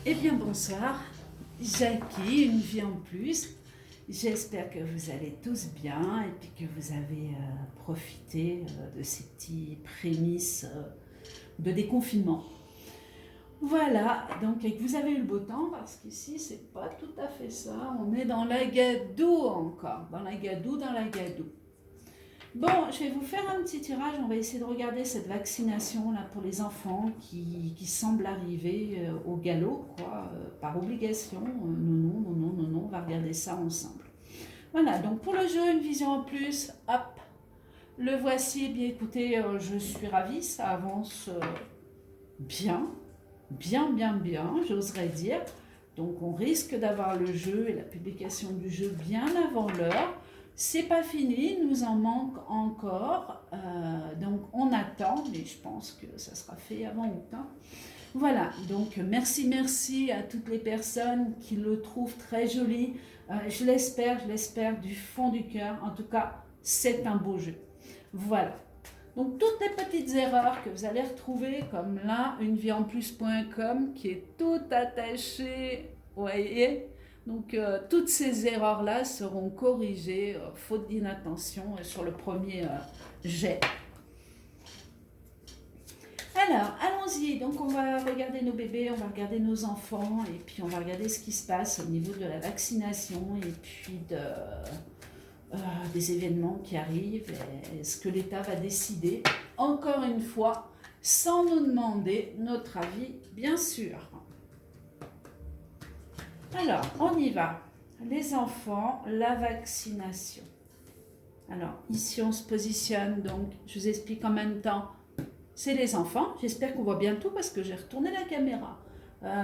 Eh bien bonsoir, Jackie, une vie en plus. J'espère que vous allez tous bien et puis que vous avez profité de ces petits prémices de déconfinement. Voilà, donc et que vous avez eu le beau temps parce qu'ici c'est pas tout à fait ça. On est dans la gadoue encore, dans la gadoue, dans la gadoue. Bon, je vais vous faire un petit tirage. On va essayer de regarder cette vaccination là pour les enfants qui semble arriver au galop, quoi, par obligation. Non, non, non, non, non, non, on va regarder ça ensemble. Voilà, donc pour le jeu, une vision en plus, hop, le voici. Eh bien écoutez, je suis ravie, ça avance bien, bien, bien, bien, j'oserais dire. Donc on risque d'avoir le jeu et la publication du jeu bien avant l'heure. C'est pas fini, il nous en manque encore. Donc on attend, mais je pense que ça sera fait avant août, hein. Voilà, donc merci à toutes les personnes qui le trouvent très joli. Je l'espère du fond du cœur. En tout cas, c'est un beau jeu. Voilà. Donc toutes les petites erreurs que vous allez retrouver, comme là, unevieeenplus.com qui est tout attaché, vous voyez. Donc toutes ces erreurs-là seront corrigées, faute d'inattention, sur le premier jet. Alors, allons-y. Donc, on va regarder nos bébés, on va regarder nos enfants, et puis on va regarder ce qui se passe au niveau de la vaccination, et puis des événements qui arrivent, et ce que l'État va décider, encore une fois, sans nous demander notre avis, bien sûr. Alors, on y va. Les enfants, la vaccination. Alors, ici, on se positionne, donc, je vous explique en même temps. C'est les enfants. J'espère qu'on voit bien tout parce que j'ai retourné la caméra.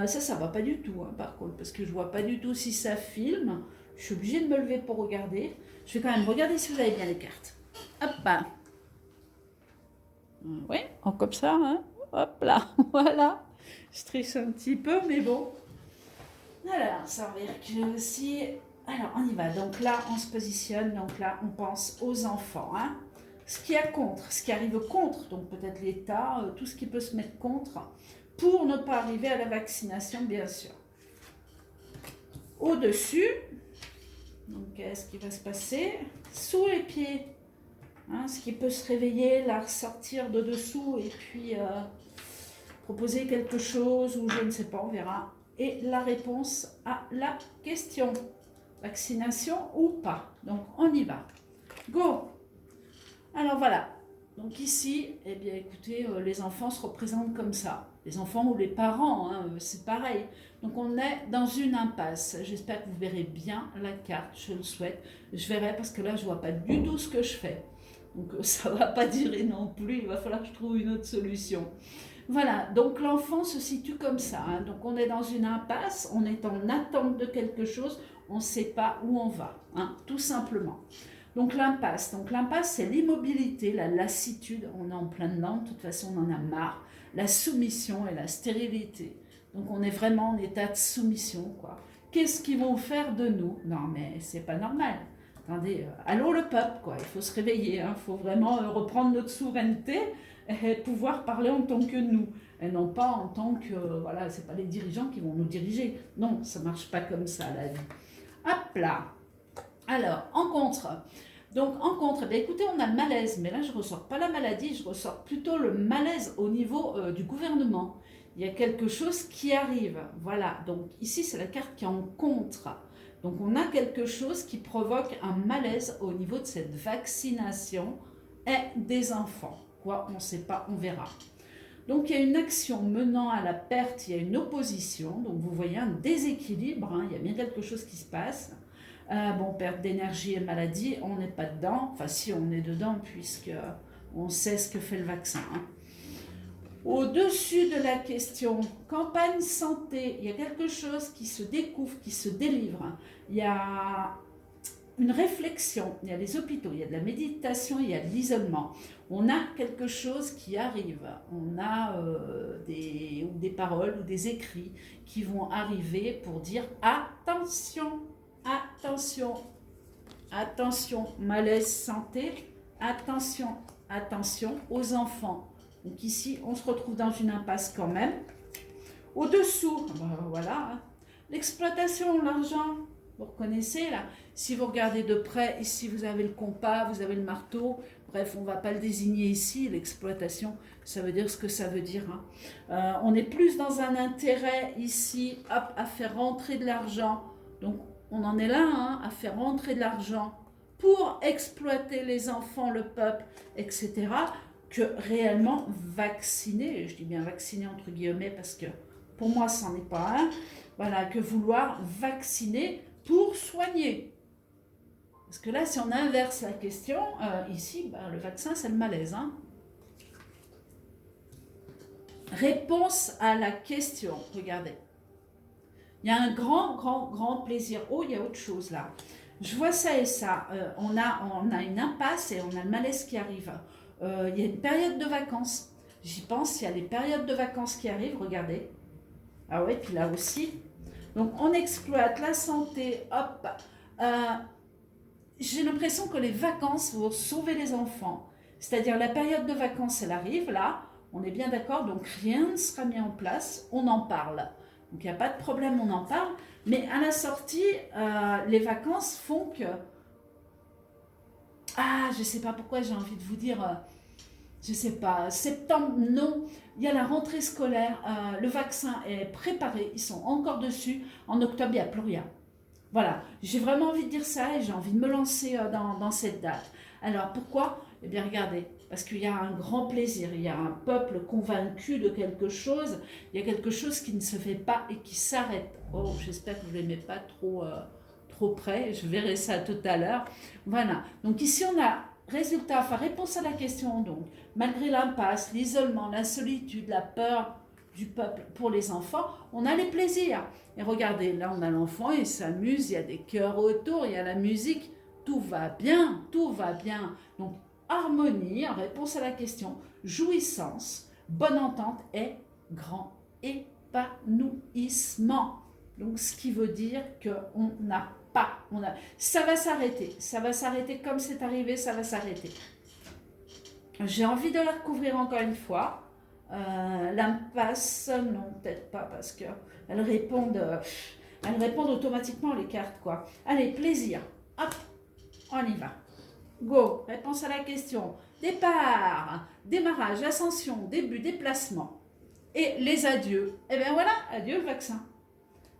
Ça va pas du tout, hein, par contre, parce que je vois pas du tout si ça filme. Je suis obligée de me lever pour regarder. Je vais quand même regarder si vous avez bien les cartes. Hop là. Oui, comme ça, hein. Hop là, voilà. Je triche un petit peu, mais bon. Alors, ça va recule aussi. Alors, on y va. Donc là, on se positionne. Donc là, on pense aux enfants, hein. Ce qui est contre, ce qui arrive contre, donc peut-être l'État, tout ce qui peut se mettre contre, pour ne pas arriver à la vaccination, bien sûr. Au-dessus, donc qu'est-ce qui va se passer? Sous les pieds, hein, ce qui peut se réveiller, la ressortir de dessous et puis proposer quelque chose ou je ne sais pas, on verra. Et la réponse à la question, vaccination ou pas. Donc on y va. Go! Alors voilà, donc ici, eh bien écoutez, les enfants se représentent comme ça. Les enfants ou les parents, hein, c'est pareil. Donc on est dans une impasse. J'espère que vous verrez bien la carte, je le souhaite. Je verrai parce que là, je vois pas du tout ce que je fais. Donc ça va pas durer non plus, il va falloir que je trouve une autre solution. Voilà, donc l'enfant se situe comme ça, hein. Donc on est dans une impasse, on est en attente de quelque chose, on ne sait pas où on va, hein, tout simplement. Donc l'impasse, c'est l'immobilité, la lassitude, on est en plein dedans, de toute façon on en a marre, la soumission et la stérilité. Donc on est vraiment en état de soumission, quoi. Qu'est-ce qu'ils vont faire de nous? Non mais c'est pas normal. Attendez, allô le peuple, quoi, il faut se réveiller, il faut vraiment reprendre notre souveraineté et pouvoir parler en tant que nous, et non pas en tant que, voilà, c'est pas les dirigeants qui vont nous diriger. Non, ça marche pas comme ça la vie. Hop là. Alors, en contre. Donc, en contre, ben écoutez, on a le malaise, mais là, je ne ressors pas la maladie, je ressors plutôt le malaise au niveau du gouvernement. Il y a quelque chose qui arrive. Voilà, donc ici, c'est la carte qui est en contre. Donc, on a quelque chose qui provoque un malaise au niveau de cette vaccination et des enfants. Quoi, on ne sait pas, on verra. Donc, il y a une action menant à la perte, il y a une opposition. Donc, vous voyez un déséquilibre, hein, il y a bien quelque chose qui se passe. Bon, perte d'énergie et maladie, on n'est pas dedans. Enfin, si, on est dedans, puisque on sait ce que fait le vaccin, hein. Au-dessus de la question, campagne santé, il y a quelque chose qui se découvre, qui se délivre. Il y a une réflexion, il y a les hôpitaux, il y a de la méditation, il y a de l'isolement. On a quelque chose qui arrive, on a des paroles ou des écrits qui vont arriver pour dire attention, attention, attention, malaise santé, attention, attention aux enfants. Donc ici, on se retrouve dans une impasse quand même. Au-dessous, voilà, hein. L'exploitation, l'argent, vous reconnaissez là. Si vous regardez de près, ici vous avez le compas, vous avez le marteau. Bref, on ne va pas le désigner ici, l'exploitation, ça veut dire ce que ça veut dire, hein. On est plus dans un intérêt ici, hop, à faire rentrer de l'argent. Donc on en est là, hein, à faire rentrer de l'argent pour exploiter les enfants, le peuple, etc., que réellement vacciner, je dis bien vacciner entre guillemets parce que pour moi ça n'en est pas un, voilà, que vouloir vacciner pour soigner. Parce que là, si on inverse la question, ici, le vaccin, c'est le malaise, hein. Réponse à la question, regardez. Il y a un grand plaisir. Oh, il y a autre chose là. Je vois ça et ça. On a une impasse et on a le malaise qui arrive. Il y a une période de vacances. J'y pense, il y a les périodes de vacances qui arrivent, regardez. Ah ouais, puis là aussi. Donc, on exploite la santé, hop. J'ai l'impression que les vacances vont sauver les enfants. C'est-à-dire, la période de vacances, elle arrive, là. On est bien d'accord, donc rien ne sera mis en place. On en parle. Donc, il n'y a pas de problème, on en parle. Mais à la sortie, les vacances font que... Ah, je ne sais pas pourquoi j'ai envie de vous dire... je ne sais pas, septembre, non. Il y a la rentrée scolaire, le vaccin est préparé, ils sont encore dessus. En octobre, il n'y a plus rien. Voilà, j'ai vraiment envie de dire ça et j'ai envie de me lancer dans cette date. Alors, pourquoi? Eh bien, regardez, parce qu'il y a un grand plaisir, il y a un peuple convaincu de quelque chose, il y a quelque chose qui ne se fait pas et qui s'arrête. Oh, j'espère que vous ne les mettez pas trop près, je verrai ça tout à l'heure. Voilà, donc ici, on a... Résultat, enfin réponse à la question donc, malgré l'impasse, l'isolement, l'insolitude, la peur du peuple pour les enfants, on a les plaisirs. Et regardez, là on a l'enfant, il s'amuse, il y a des chœurs autour, il y a la musique, tout va bien, tout va bien. Donc harmonie, en réponse à la question, jouissance, bonne entente et grand épanouissement. Donc ce qui veut dire qu'on n'a pas, ça va s'arrêter comme c'est arrivé, ça va s'arrêter. J'ai envie de la recouvrir encore une fois. L'impasse, non, peut-être pas, parce qu'elles répondent automatiquement les cartes, quoi. Allez, plaisir, hop, on y va. Go, réponse à la question. Départ, démarrage, ascension, début, déplacement. Et les adieux. Et bien voilà, adieu le vaccin.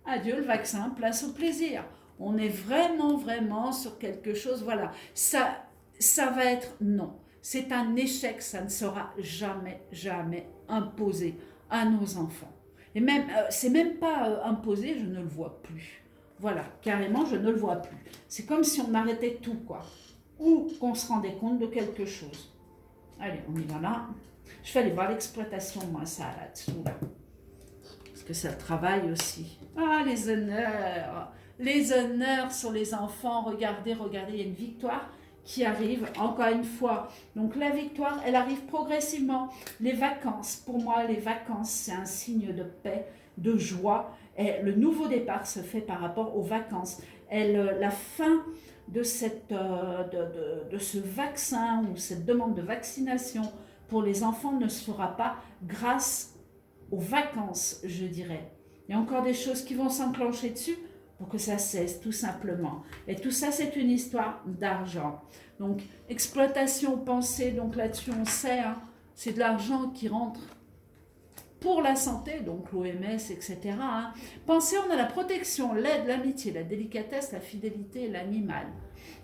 Adieu le vaccin, place au plaisir. On est vraiment sur quelque chose, voilà. Ça va être non. C'est un échec, ça ne sera jamais imposé à nos enfants. Et même, c'est même pas imposé, je ne le vois plus. Voilà, carrément, je ne le vois plus. C'est comme si on arrêtait tout, quoi. Ou qu'on se rendait compte de quelque chose. Allez, on y va là. Je vais aller voir l'exploitation, moi, ça, là-dessous, là. Parce que ça travaille aussi. Ah, les honneurs sur les enfants. Regardez, il y a une victoire qui arrive, encore une fois. Donc la victoire, elle arrive progressivement. Les vacances, pour moi, les vacances, c'est un signe de paix, de joie. Et le nouveau départ se fait par rapport aux vacances. Et la fin de ce vaccin ou cette demande de vaccination pour les enfants ne se fera pas grâce aux vacances, je dirais. Il y a encore des choses qui vont s'enclencher dessus pour que ça cesse, tout simplement. Et tout ça, c'est une histoire d'argent. Donc, exploitation, pensée, donc là-dessus, on sait, hein, c'est de l'argent qui rentre pour la santé, donc l'OMS, etc. Hein. Pensez, on a la protection, l'aide, l'amitié, la délicatesse, la fidélité, l'animal.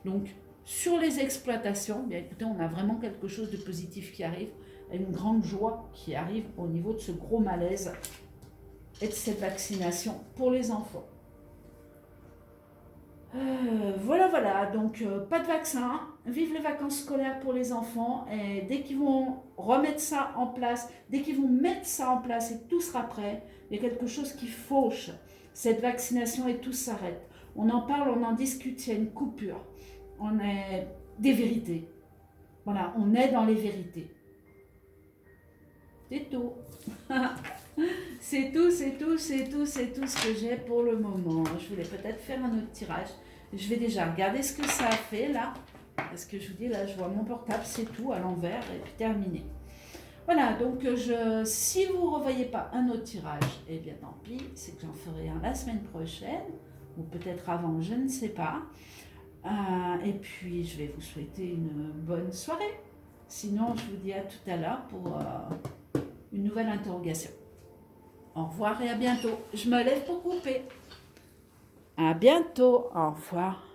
Donc, sur les exploitations, bien écoutez, on a vraiment quelque chose de positif qui arrive, une grande joie qui arrive au niveau de ce gros malaise et de cette vaccination pour les enfants. Voilà, donc pas de vaccin, vive les vacances scolaires pour les enfants, et dès qu'ils vont remettre ça en place, dès qu'ils vont mettre ça en place et tout sera prêt, il y a quelque chose qui fauche cette vaccination et tout s'arrête. On en parle, on en discute, il y a une coupure, on est des vérités. Voilà, on est dans les vérités. C'est tout. c'est tout ce que j'ai pour le moment. Je voulais peut-être faire un autre tirage. Je vais déjà regarder ce que ça a fait là. Parce que je vous dis, là, je vois mon portable, c'est tout à l'envers et puis terminé. Voilà, donc si vous ne revoyez pas un autre tirage, eh bien tant pis, c'est que j'en ferai un la semaine prochaine, ou peut-être avant, je ne sais pas. Et puis, je vais vous souhaiter une bonne soirée. Sinon, je vous dis à tout à l'heure pour une nouvelle interrogation. Au revoir et à bientôt. Je me lève pour couper. À bientôt. Au revoir.